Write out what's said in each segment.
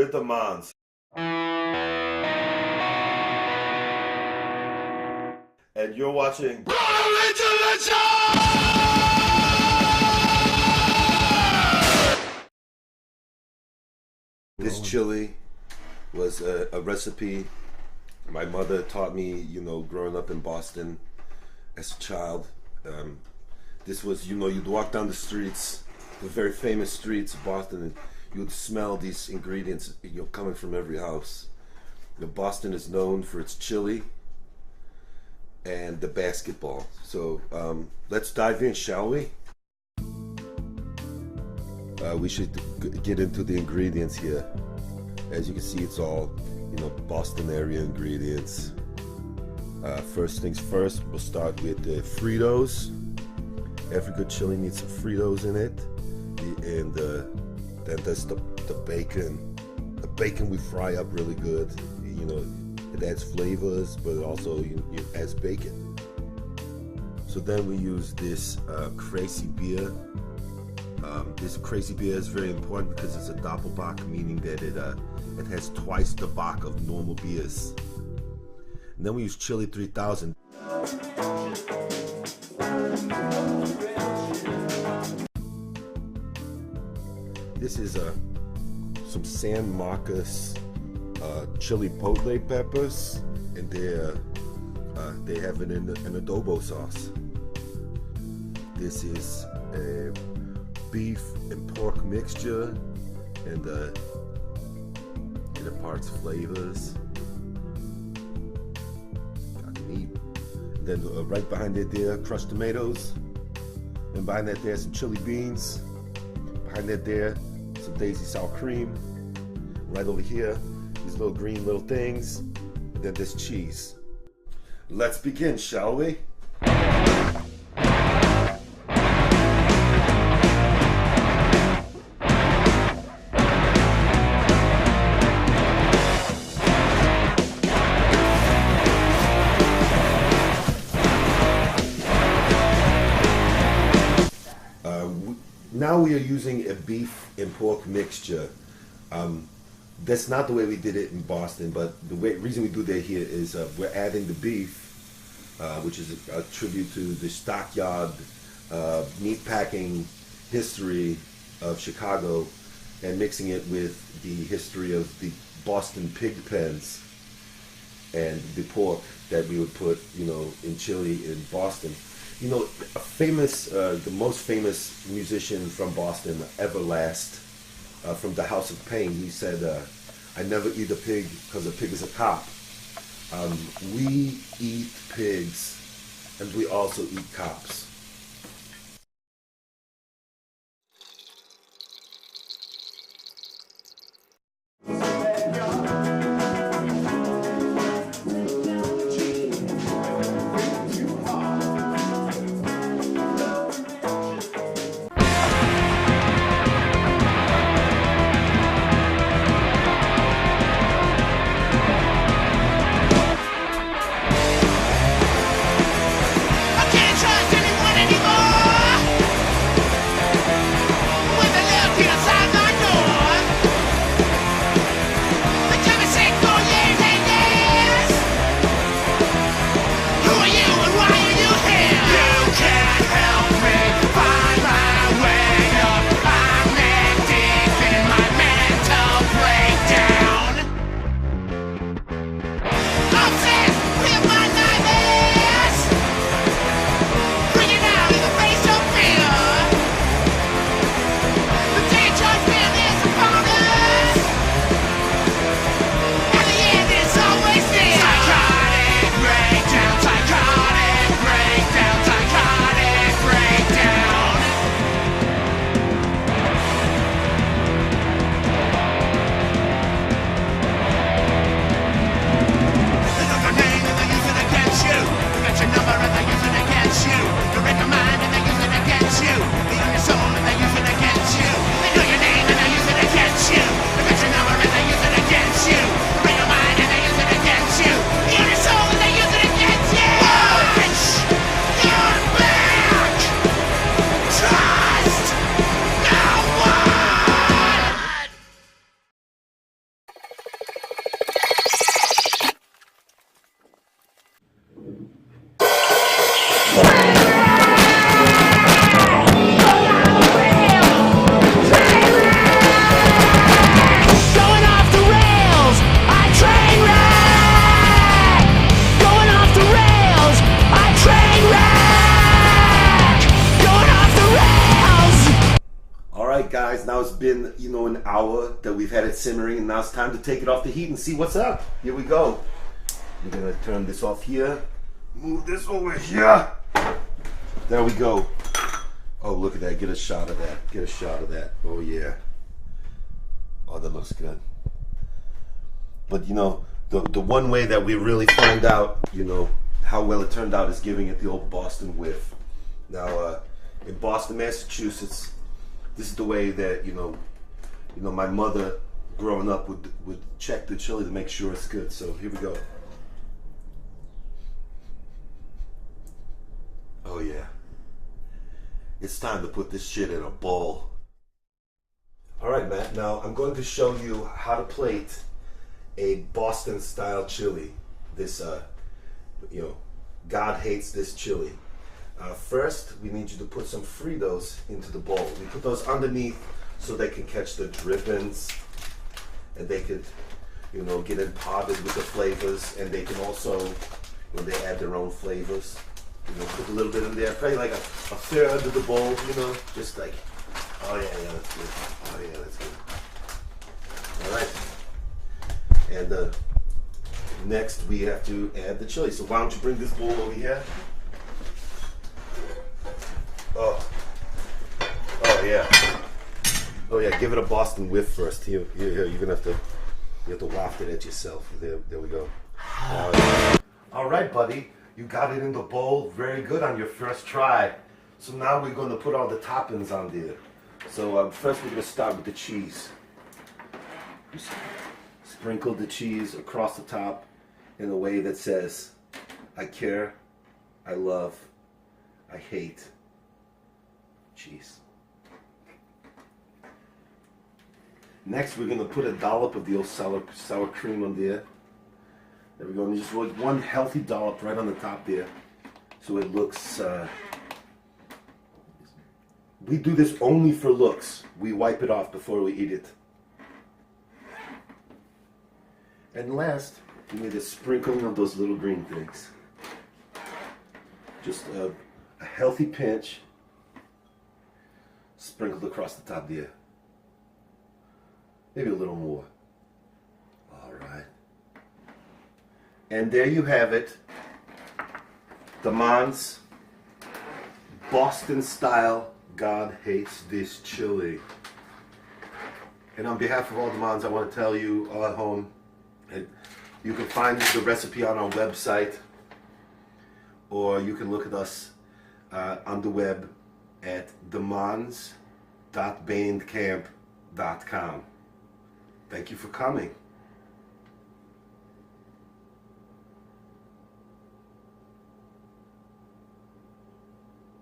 with the Mons. And you're watching This chili was a recipe my mother taught me, you know, growing up in Boston as a child. This was, you know, you'd walk down the streets, the very famous streets of Boston, and you'd smell these ingredients, you know, coming from every house. You know, Boston is known for its chili and the basketball. So let's dive in, shall we? We should get into the ingredients here. As you can see, it's all, you know, Boston area ingredients. First things first, we'll start with the Fritos. Every good chili needs some Fritos in it. And then there's the bacon. The bacon we fry up really good. You know, it adds flavors, but it also it adds bacon. So then we use this crazy beer. This crazy beer is very important because it's a doppelbock, meaning that it has twice the bock of normal beers. And then we use Chili 3000. This is some San Marcos chili potle peppers, and they have it in an adobo sauce. This is a beef and pork mixture, and it imparts flavors. Got meat. And then right behind it there, crushed tomatoes. And behind that there, some chili beans. Behind that there, some daisy sour cream. Right over here, these little green little things. And then this cheese. Let's begin, shall we? Now we are using a beef and pork mixture. That's not the way we did it in Boston, but the reason we do that here is we're adding the beef, which is a tribute to the stockyard meat packing history of Chicago, and mixing it with the history of the Boston pig pens and the pork that we would put, you know, in chili in Boston. You know, the most famous musician from Boston, Everlast, from the House of Pain, he said, "I never eat a pig because a pig is a cop." We eat pigs, and we also eat cops. I can't trust anyone. guys, now it's been, you know, an hour that we've had it simmering, and now it's time to take it off the heat and see what's up. Here we go. We're gonna turn this off here. Move this over here. There we go. Oh, look at that. Get a shot of that. Get a shot of that. Oh, yeah. Oh, that looks good. But, you know, the one way that we really find out, you know, how well it turned out is giving it the old Boston whiff. Now, in Boston, Massachusetts, this is the way that, you know, my mother growing up would check the chili to make sure it's good. So here we go. Oh, yeah. It's time to put this shit in a bowl. All right, Matt. Now I'm going to show you how to plate a Boston style chili. This, you know, God hates this chili. First, we need you to put some Fritos into the bowl. We put those underneath so they can catch the drippings, and they could, you know, get imparted with the flavors, and they can also, you know, they add their own flavors. You know, put a little bit in there, probably like a third of the bowl, you know, just like, oh yeah, that's good. Oh yeah, that's good. All right. And next we have to add the chili. So why don't you bring this bowl over here? Oh yeah. Oh yeah, give it a Boston whiff first. Here, you're gonna have to waft it at yourself. There we go. All right, buddy. You got it in the bowl, very good on your first try. So now we're going to put all the toppings on there. So first we're going to start with the cheese. Just sprinkle the cheese across the top in a way that says, I care, I love, I hate cheese. Next we're going to put a dollop of the old sour cream on there. There we go, and just like one healthy dollop right on the top there, so it looks, we do this only for looks. We wipe it off before we eat it. And last, we need a sprinkling of those little green things. Just a healthy pinch, sprinkled across the top there. Maybe a little more. All right. And there you have it, the Mons Boston style God hates this chili. And on behalf of all the Mons, I want to tell you all at home, you can find the recipe on our website, or you can look at us on the web at themons.bandcamp.com. Thank you for coming.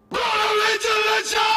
Congratulations!